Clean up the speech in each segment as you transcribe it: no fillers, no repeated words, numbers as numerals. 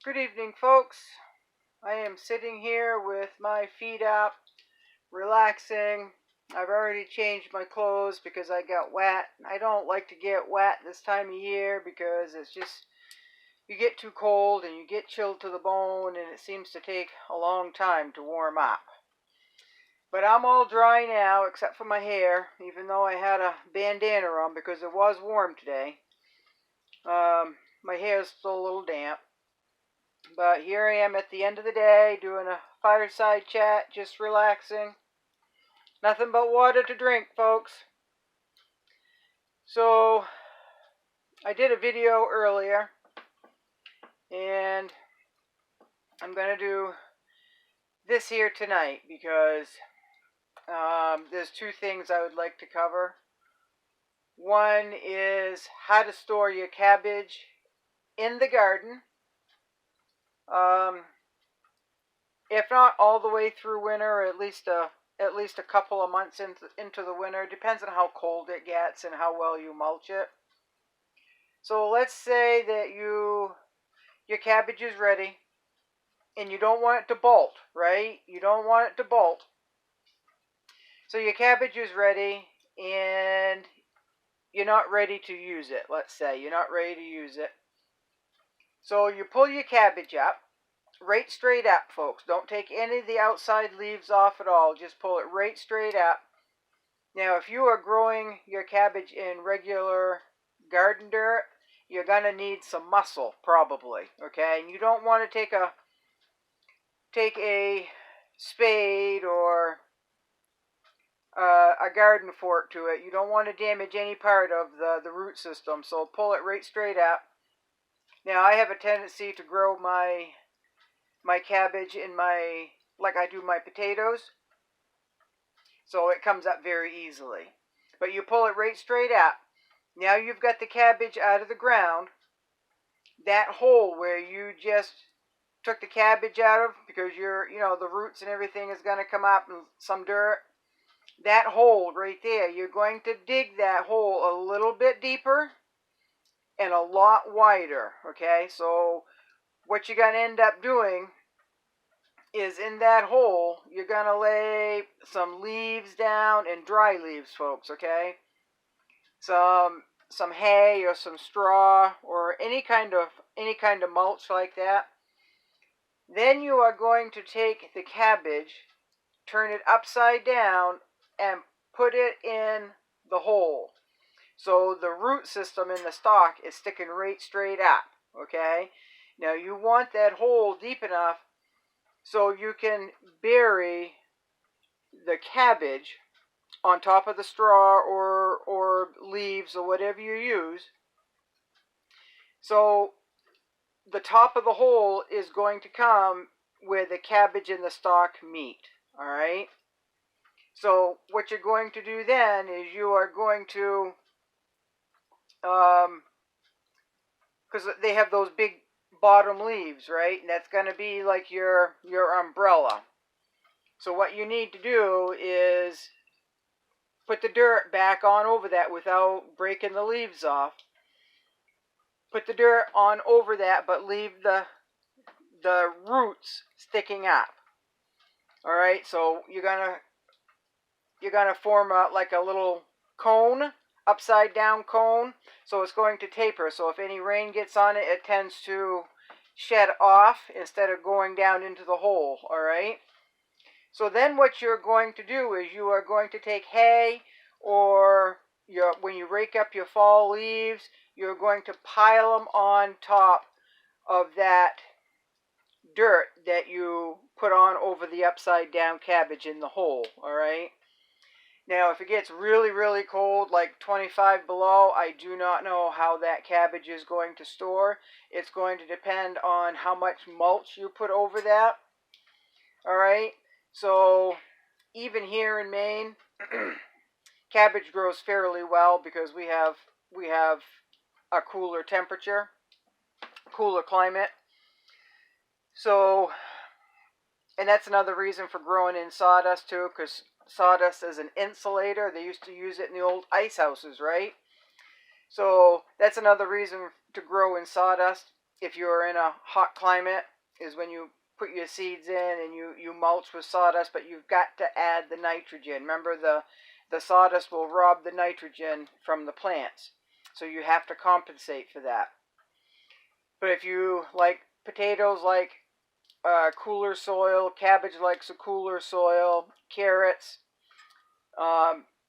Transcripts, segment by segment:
Good evening, folks. I am sitting here with my feet up, relaxing. I've already changed my clothes because I got wet. I don't like to get wet this time of year because it's just, you get too cold and you get chilled to the bone and it seems to take a long time to warm up. But I'm all dry now except for my hair, even though I had a bandana on because it was warm today. My hair is still a little damp. But here I am at the end of the day doing a fireside chat, just relaxing. Nothing but water to drink, folks. So, I did a video earlier, and I'm going to do this here tonight because there's two things I would like to cover. One is how to store your cabbage in the garden. If not all the way through winter, or at least a couple of months into the winter. Depends on how cold it gets and how well you mulch it. So let's say that your cabbage is ready and you don't want it to bolt, right? You don't want it to bolt. So your cabbage is ready and you're not ready to use it. Let's say you're not ready to use it. So you pull your cabbage up. Right straight up, folks. Don't take any of the outside leaves off at all. Just pull it right straight up. Now, if you are growing your cabbage in regular garden dirt, you're going to need some muscle, probably. Okay? And you don't want to take a spade or a garden fork to it. You don't want to damage any part of the root system. So pull it right straight up. Now, I have a tendency to grow my cabbage in like I do my potatoes, so it comes up very easily. But you pull it right straight up. Now you've got the cabbage out of the ground. That hole where you just took the cabbage out of because the roots and everything is going to come up and some dirt. That hole right there, you're going to dig that hole a little bit deeper and a lot wider. Okay, so what you're going to end up doing is in that hole, you're going to lay some leaves down, and dry leaves, folks, okay? Some hay or some straw or any kind of mulch like that. Then you are going to take the cabbage, turn it upside down, and put it in the hole. So the root system in the stalk is sticking right straight up, okay? Now you want that hole deep enough so you can bury the cabbage on top of the straw or leaves or whatever you use. So the top of the hole is going to come where the cabbage and the stalk meet. Alright? So what you're going to do then is you are going to, because they have those big bottom leaves, right? And that's going to be like your umbrella. So what you need to do is put the dirt back on over that without breaking the leaves off. Put the dirt on over that, but leave the roots sticking up. All right, so you're gonna form like a little cone, upside down cone. So it's going to taper. So if any rain gets on it, it tends to shed off instead of going down into the hole. All right. So then what you're going to do is you are going to take hay or when you rake up your fall leaves, you're going to pile them on top of that dirt that you put on over the upside down cabbage in the hole, all right? Now, if it gets really, really cold, like 25 below, I do not know how that cabbage is going to store. It's going to depend on how much mulch you put over that, all right? So even here in Maine, cabbage grows fairly well because we have a cooler temperature, cooler climate. So, and that's another reason for growing in sawdust too, because sawdust is an insulator. They used to use it in the old ice houses, right? So that's another reason to grow in sawdust. if you're in a hot climate, is when you put your seeds in and you mulch with sawdust, but you've got to add the nitrogen. Remember, the sawdust will rob the nitrogen from the plants, so you have to compensate for that. But if you like potatoes, like cooler soil, cabbage likes a cooler soil, carrots,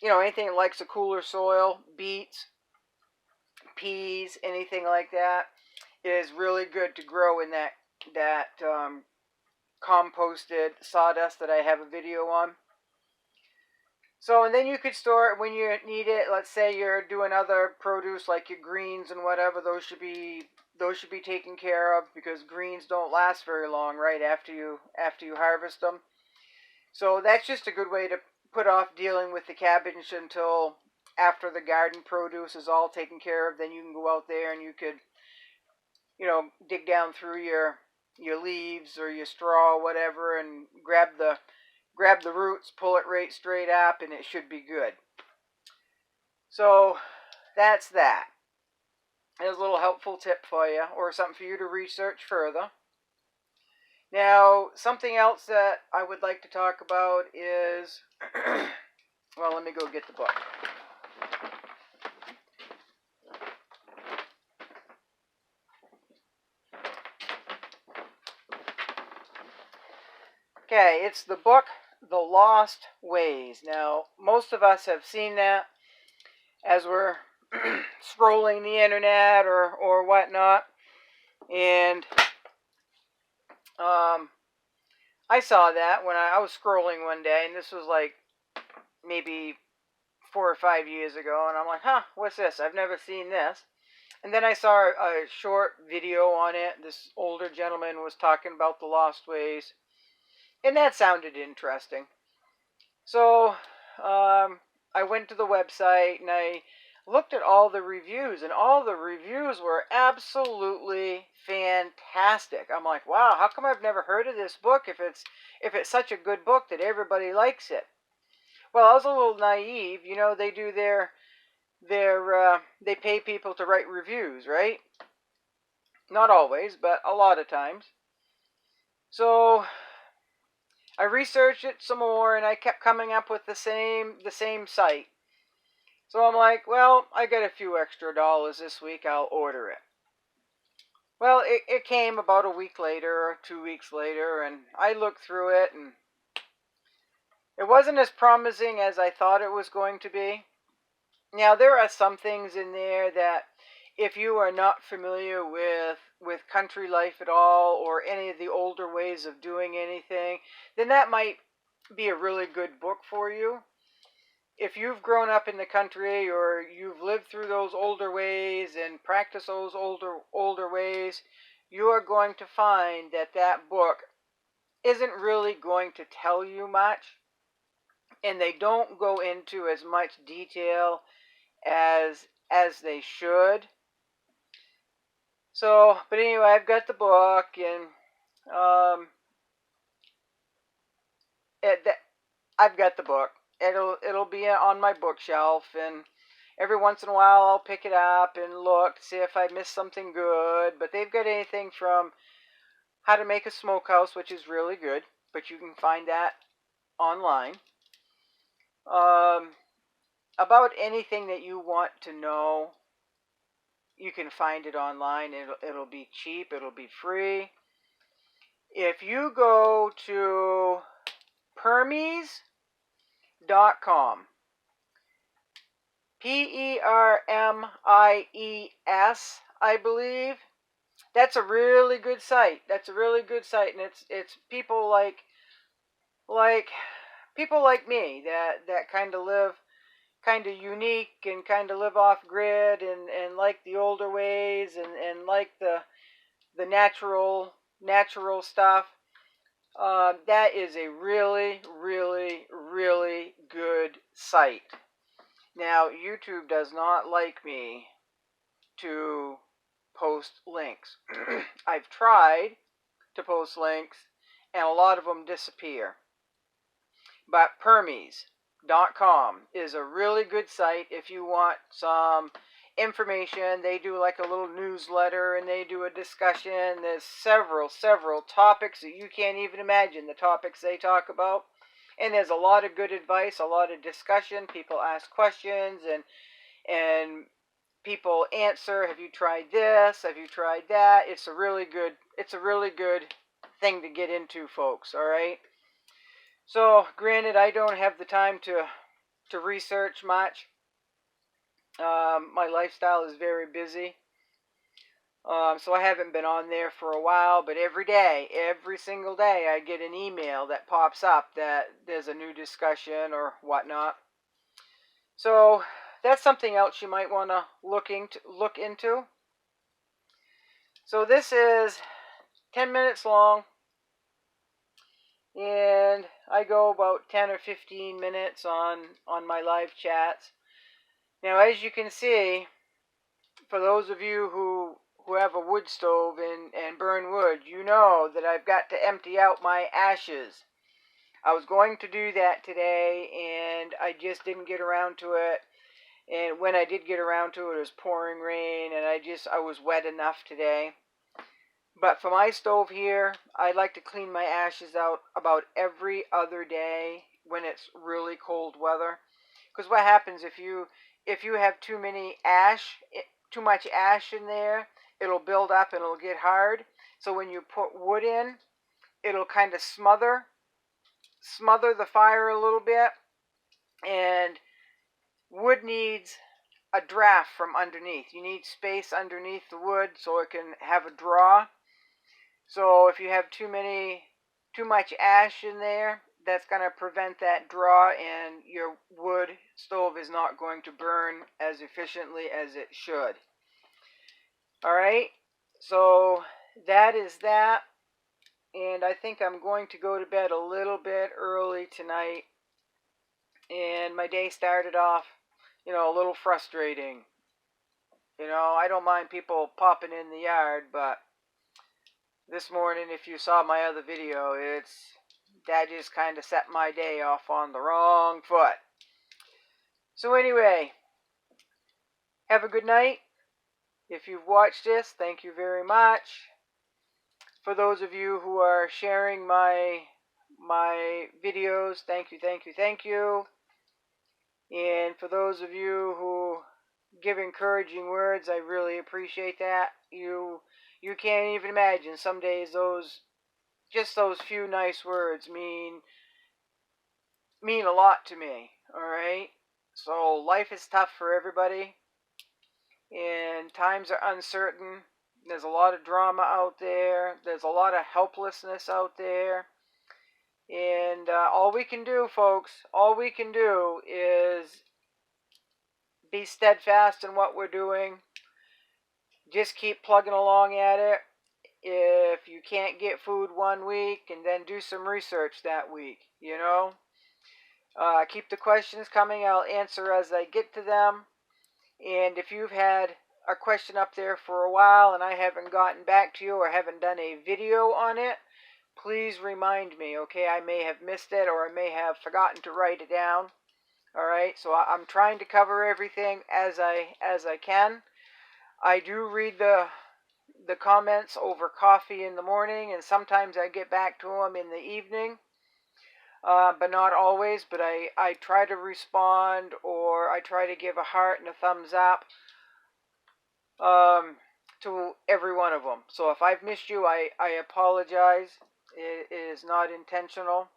anything that likes a cooler soil, beets, peas, anything like that is really good to grow in that composted sawdust that I have a video on. So, and then you could store it when you need it. Let's say you're doing other produce like your greens and whatever. Those should be taken care of, because greens don't last very long right after you harvest them. So that's just a good way to put off dealing with the cabbage until after the garden produce is all taken care of. Then you can go out there and you could, dig down through your leaves or your straw, whatever, and grab the roots, pull it right straight up, and it should be good. So that's that. There's a little helpful tip for you, or something for you to research further. Now, something else that I would like to talk about is, well, let me go get the book. Okay, it's the book, The Lost Ways. Now, most of us have seen that as we're scrolling the internet or whatnot. And I saw that when I was scrolling one day, and this was like maybe 4 or 5 years ago, and I'm like, what's this? I've never seen this. And then I saw a short video on it. This older gentleman was talking about the lost ways, and that sounded interesting. So I went to the website and I looked at all the reviews, and all the reviews were absolutely fantastic. I'm like, wow, how come I've never heard of this book if it's such a good book that everybody likes it? Well, I was a little naive. They do they pay people to write reviews, right? Not always, but a lot of times. So I researched it some more, and I kept coming up with the same site. So I'm like, well, I got a few extra dollars this week, I'll order it. Well, it came about a week later or 2 weeks later, and I looked through it, and it wasn't as promising as I thought it was going to be. Now, there are some things in there that, if you are not familiar with country life at all, or any of the older ways of doing anything, then that might be a really good book for you. If you've grown up in the country, or you've lived through those older ways and practiced those older ways, you are going to find that book isn't really going to tell you much, and they don't go into as much detail as they should. So, but anyway, I've got the book, and I've got the book. It'll be on my bookshelf, and every once in a while I'll pick it up and look to see if I missed something good. But they've got anything from how to make a smokehouse, which is really good, but you can find that online. About anything that you want to know, you can find it online. It'll be cheap. It'll be free. If you go to Permies.com, Permies, I believe. That's a really good site. And it's people like people like me that kind of live kind of unique and kind of live off grid and like the older ways and like the natural stuff. That is a really, really, really good site. Now, YouTube does not like me to post links. I've tried to post links, and a lot of them disappear. But Permies.com is a really good site if you want some information. They do like a little newsletter, and they do a discussion. There's several topics that you can't even imagine, the topics they talk about. And there's a lot of good advice, a lot of discussion. People ask questions, and people answer, have you tried this? Have you tried that? It's a really good thing to get into, folks, all right? So, granted, I don't have the time to research much. My lifestyle is very busy. So I haven't been on there for a while, but every single day, I get an email that pops up that there's a new discussion or whatnot. So that's something else you might want to look into. So this is 10 minutes long, and I go about 10 or 15 minutes on my live chats. Now, as you can see, for those of you who have a wood stove and burn wood, you know that I've got to empty out my ashes. I was going to do that today, and I just didn't get around to it. And when I did get around to it, it was pouring rain, and I was wet enough today. But for my stove here, I like to clean my ashes out about every other day when it's really cold weather. Because what happens if you have too much ash in there, it'll build up and it'll get hard. So when you put wood in, it'll kind of smother the fire a little bit. And wood needs a draft from underneath. You need space underneath the wood so it can have a draw. So if you have too much ash in there, that's going to prevent that draw, and your wood stove is not going to burn as efficiently as it should. Alright, so that is that. And I think I'm going to go to bed a little bit early tonight. And my day started off, a little frustrating. I don't mind people popping in the yard, but this morning, if you saw my other video, that just kind of set my day off on the wrong foot. So anyway, have a good night. If you've watched this, thank you very much. For those of you who are sharing my videos, thank you. And for those of you who give encouraging words, I really appreciate that. You can't even imagine. Some days those few nice words mean a lot to me. All right. So life is tough for everybody, and times are uncertain. There's a lot of drama out there. There's a lot of helplessness out there. And all we can do, folks, is be steadfast in what we're doing. Just keep plugging along at it. If you can't get food one week, and then do some research that week, Keep the questions coming. I'll answer as I get to them. And if you've had a question up there for a while and I haven't gotten back to you or haven't done a video on it, please remind me, okay? I may have missed it, or I may have forgotten to write it down. All right, so I'm trying to cover everything as I can. I do read the comments over coffee in the morning, and sometimes I get back to them in the evening. But not always, but I try to respond, or I try to give a heart and a thumbs up to every one of them. So if I've missed you, I apologize. It is not intentional.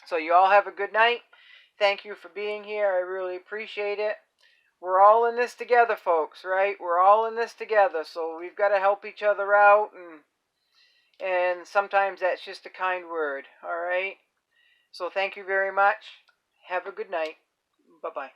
So you all have a good night. Thank you for being here. I really appreciate it. We're all in this together, folks, right? We're all in this together, so we've got to help each other out, and sometimes that's just a kind word, all right? So thank you very much. Have a good night. Bye-bye.